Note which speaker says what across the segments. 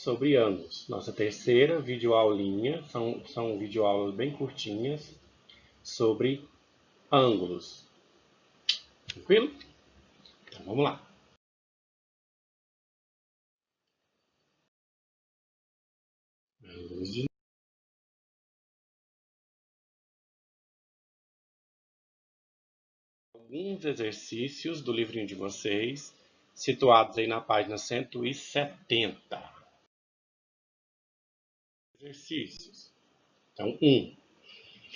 Speaker 1: sobre ângulos. Nossa terceira videoaulinha, são videoaulas bem curtinhas sobre ângulos. Tranquilo? Então vamos lá. Ângulos de alguns exercícios do livrinho de vocês, situados aí na página 170. Exercícios. Então, 1.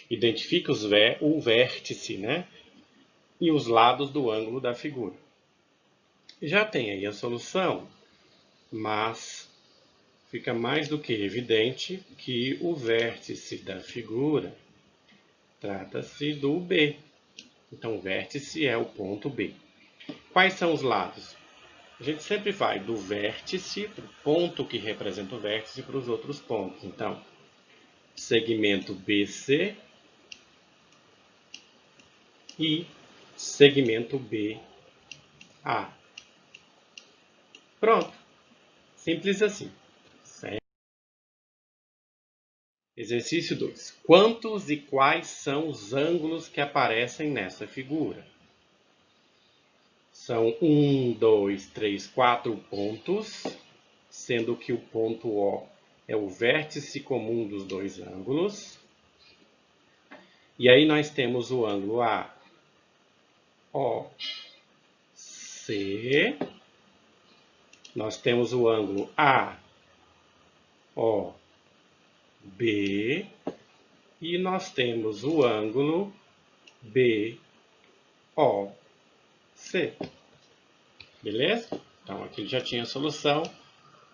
Speaker 1: Identifique o vértice, né? E os lados do ângulo da figura. Já tem aí a solução, mas fica mais do que evidente que o vértice da figura trata-se do B. Então, o vértice é o ponto B. Quais são os lados? A gente sempre vai do vértice, do ponto que representa o vértice, para os outros pontos. Então, segmento BC e segmento BA. Pronto. Simples assim. Certo? Exercício 2. Quantos e quais são os ângulos que aparecem nessa figura? São 1, 2, 3, 4 pontos, sendo que o ponto O é o vértice comum dos dois ângulos. E aí nós temos o ângulo AOC. Nós temos o ângulo AOB. E nós temos o ângulo BOC. Beleza? Então aqui já tinha a solução,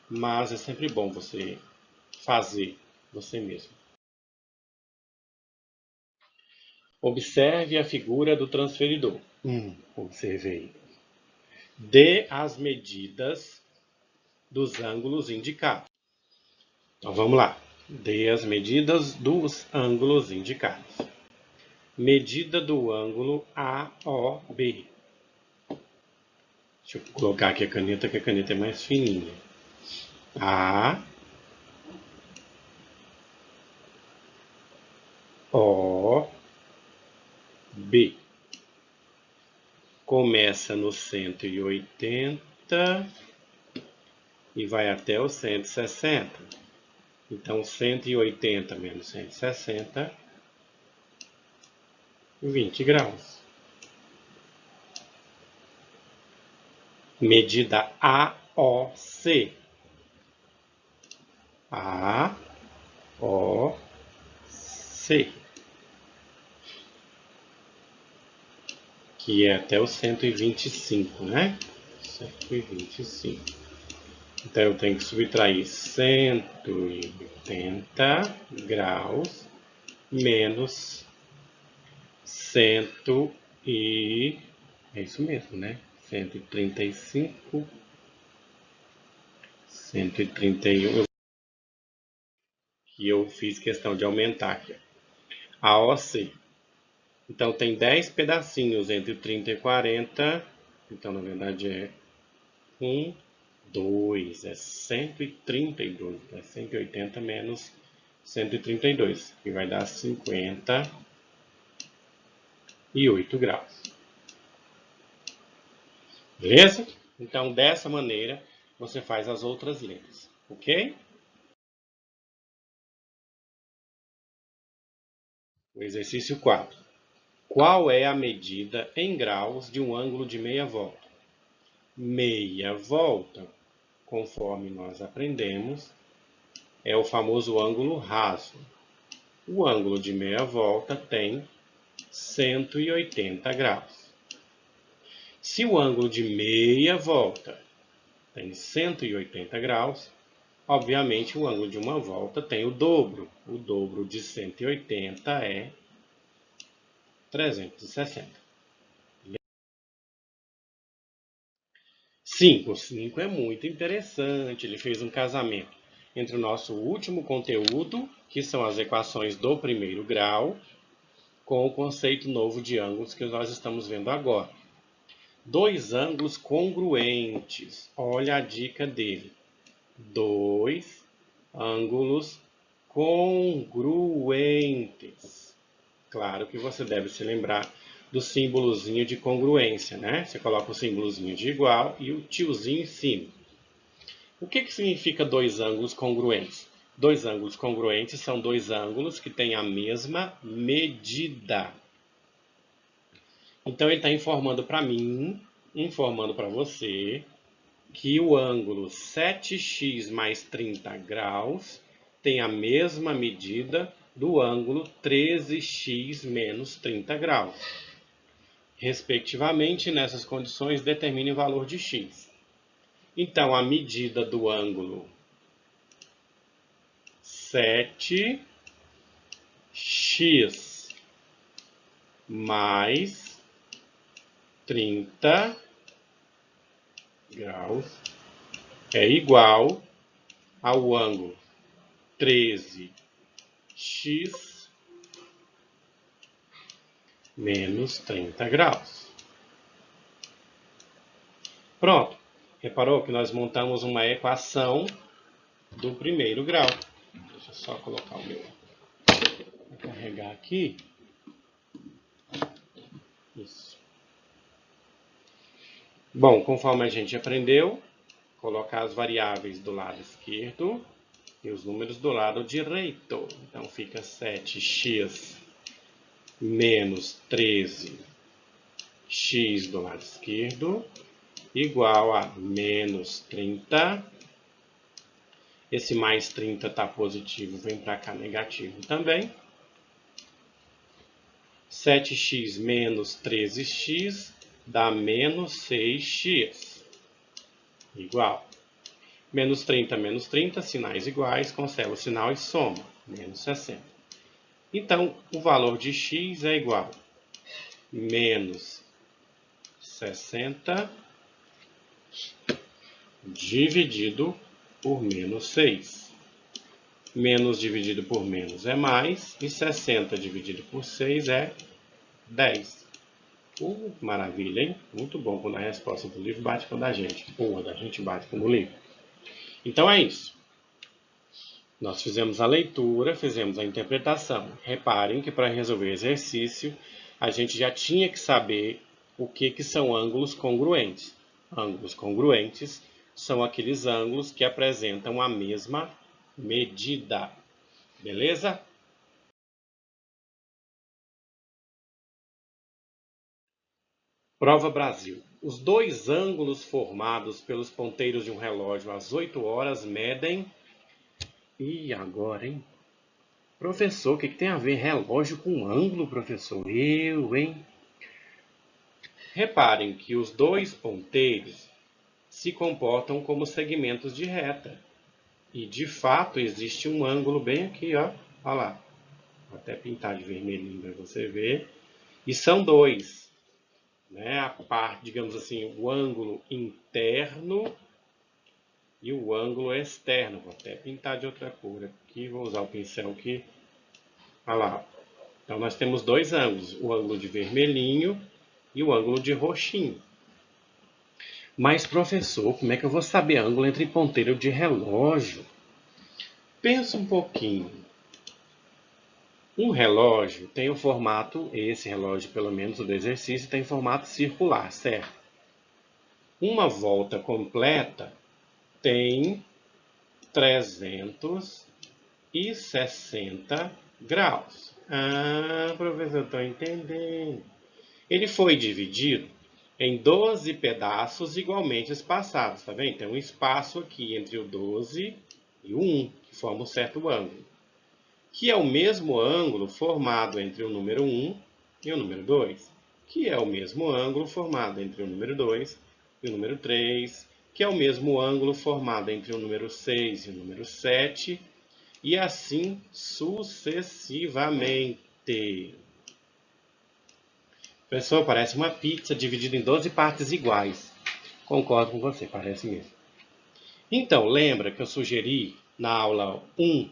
Speaker 1: mas é sempre bom você fazer você mesmo. Observe a figura do transferidor. Observei. Dê as medidas dos ângulos indicados. Então vamos lá. Dê as medidas dos ângulos indicados. Medida do ângulo AOB. Deixa eu colocar aqui a caneta, que a caneta é mais fininha. AOB. Começa no 180 e vai até o 160. Então, 180 menos 160, 20 graus. Medida AOC. AOC. Que é até o 125, né? 125. Então, eu tenho que subtrair 180 graus menos 100 e... É isso mesmo, né? 135, 131. E eu fiz questão de aumentar aqui. AOC. Então, tem 10 pedacinhos entre 30 e 40. Então, na verdade, é 1, 2, é 132. É 180 menos 132, que vai dar 58 graus. Beleza? Então, dessa maneira, você faz as outras letras, ok? O exercício 4. Qual é a medida em graus de um ângulo de meia volta? Meia volta, conforme nós aprendemos, é o famoso ângulo raso. O ângulo de meia volta tem 180 graus. Se o ângulo de meia volta tem 180 graus, obviamente o ângulo de uma volta tem o dobro. O dobro de 180 é 360. 5. 5 é muito interessante. Ele fez um casamento entre o nosso último conteúdo, que são as equações do primeiro grau, com o conceito novo de ângulos que nós estamos vendo agora. Dois ângulos congruentes. Olha a dica dele. dois ângulos congruentes. Claro que você deve se lembrar do símbolozinho de congruência, né? Você coloca o símbolozinho de igual e o tiozinho em cima. O que significa dois ângulos congruentes? Dois ângulos congruentes são dois ângulos que têm a mesma medida. Então, ele está informando para mim, informando para você, que o ângulo 7x mais 30 graus tem a mesma medida do ângulo 13x menos 30 graus. Respectivamente, nessas condições, determine o valor de x. Então, a medida do ângulo 7x mais 30 graus é igual ao ângulo 13x menos 30 graus. Pronto. Reparou que nós montamos uma equação do primeiro grau. Deixa eu só colocar o meu. Vou carregar aqui. Isso. Bom, conforme a gente aprendeu, colocar as variáveis do lado esquerdo e os números do lado direito. Então, fica 7x menos 13x do lado esquerdo igual a menos 30. Esse mais 30 está positivo, vem para cá negativo também. 7x menos 13x dá menos 6x. Igual. Menos 30, sinais iguais, conserva o sinal e soma. Menos 60. Então, o valor de x é igual a menos 60 dividido por menos 6. Menos dividido por menos é mais, e 60 dividido por 6 é 10. Maravilha, hein? Muito bom quando a resposta do livro bate com a da gente. Ou a da gente bate com o livro. Então é isso. Nós fizemos a leitura, fizemos a interpretação. Reparem que para resolver o exercício, a gente já tinha que saber o que são ângulos congruentes. Ângulos congruentes são aqueles ângulos que apresentam a mesma medida. Beleza? Prova Brasil. Os dois ângulos formados pelos ponteiros de um relógio às 8 horas medem... E agora, hein? Professor, o que tem a ver relógio com ângulo, professor? Hein? Reparem que os dois ponteiros se comportam como segmentos de reta. E, de fato, existe um ângulo bem aqui, ó. Olha lá. Vou até pintar de vermelhinho para você ver. E são dois. Né? A parte, digamos assim, o ângulo interno e o ângulo externo. Vou até pintar de outra cor aqui. Vou usar o pincel aqui. Olha lá. Então, nós temos dois ângulos. O ângulo de vermelhinho e o ângulo de roxinho. Mas, professor, como é que eu vou saber ângulo entre ponteiro de relógio? Pensa um pouquinho. Um relógio tem o formato, esse relógio, pelo menos o do exercício, tem formato circular, certo? Uma volta completa tem 360 graus. Ah, professor, estou entendendo. Ele foi dividido em 12 pedaços igualmente espaçados, tá vendo? Tem um espaço aqui entre o 12 e o 1, que forma um certo ângulo, que é o mesmo ângulo formado entre o número 1 e o número 2, que é o mesmo ângulo formado entre o número 2 e o número 3, que é o mesmo ângulo formado entre o número 6 e o número 7, e assim sucessivamente. Professor, parece uma pizza dividida em 12 partes iguais. Concordo com você, parece mesmo. Então, lembra que eu sugeri na aula 1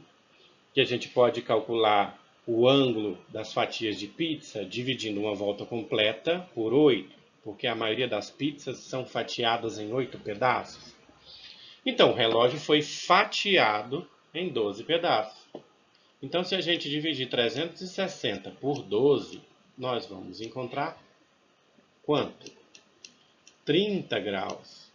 Speaker 1: que a gente pode calcular o ângulo das fatias de pizza dividindo uma volta completa por 8, porque a maioria das pizzas são fatiadas em 8 pedaços. Então, o relógio foi fatiado em 12 pedaços. Então, se a gente dividir 360 por 12, nós vamos encontrar quanto? 30 graus.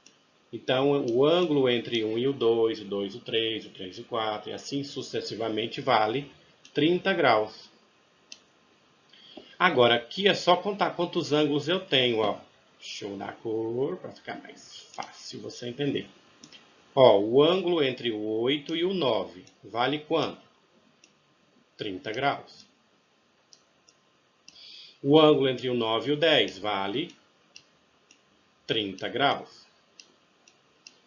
Speaker 1: Então, o ângulo entre 1 e o 2, o 2 e o 3, o 3 e o 4, e assim sucessivamente, vale 30 graus. Agora, aqui é só contar quantos ângulos eu tenho, ó. Deixa eu dar a cor para ficar mais fácil você entender. Ó, o ângulo entre o 8 e o 9 vale quanto? 30 graus. O ângulo entre o 9 e o 10 vale 30 graus.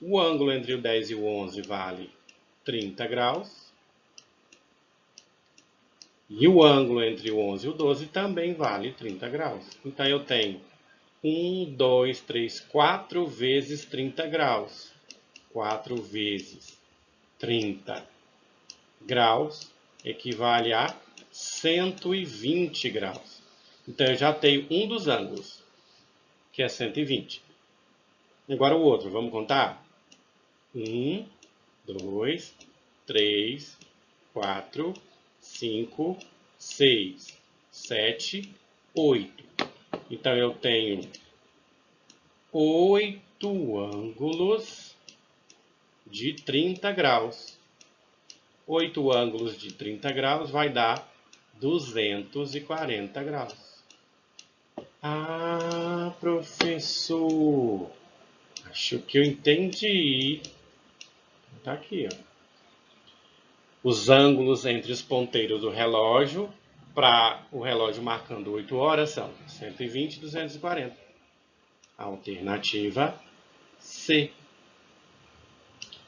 Speaker 1: O ângulo entre o 10 e o 11 vale 30 graus. E o ângulo entre o 11 e o 12 também vale 30 graus. Então, eu tenho 1, 2, 3, 4 vezes 30 graus. 4 vezes 30 graus equivale a 120 graus. Então, eu já tenho um dos ângulos, que é 120. Agora o outro, vamos contar? 1, 2, 3, 4, 5, 6, 7, 8. Então, eu tenho 8 ângulos de 30 graus. 8 ângulos de 30 graus vai dar 240 graus. Ah, professor, acho que eu entendi. Tá aqui, ó. Os ângulos entre os ponteiros do relógio, para o relógio marcando 8 horas, são 120 e 240. Alternativa C.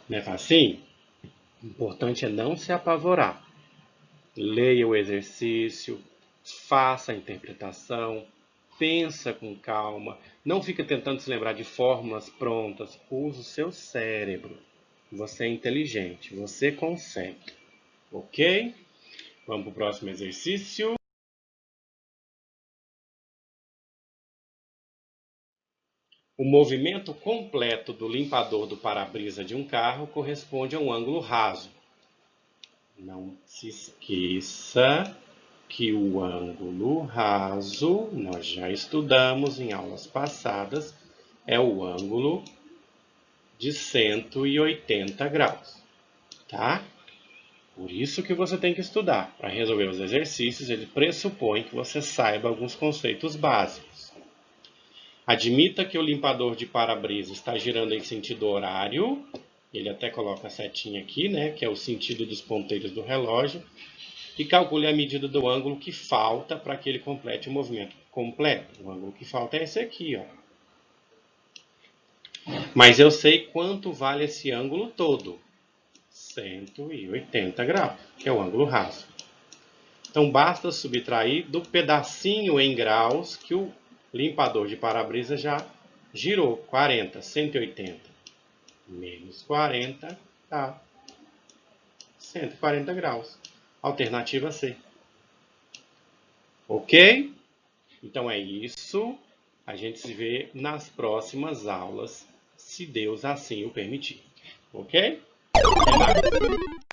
Speaker 1: Não é facinho? O importante é não se apavorar. Leia o exercício, faça a interpretação, pensa com calma, não fica tentando se lembrar de fórmulas prontas, use o seu cérebro. Você é inteligente, você consegue. Ok? Vamos para o próximo exercício. O movimento completo do limpador do para-brisa de um carro corresponde a um ângulo raso. Não se esqueça que o ângulo raso, nós já estudamos em aulas passadas, é o ângulo de 180 graus, tá? Por isso que você tem que estudar. Para resolver os exercícios, ele pressupõe que você saiba alguns conceitos básicos. Admita que o limpador de para-brisa está girando em sentido horário. Ele até coloca a setinha aqui, né, que é o sentido dos ponteiros do relógio. E calcule a medida do ângulo que falta para que ele complete o movimento completo. O ângulo que falta é esse aqui, ó. Mas eu sei quanto vale esse ângulo todo. 180 graus, que é o ângulo raso. Então, basta subtrair do pedacinho em graus que o limpador de para-brisa já girou. 40, 180 menos 40 dá 140 graus. Alternativa C. Ok? Então é isso. A gente se vê nas próximas aulas, se Deus assim o permitir. Ok? Até mais.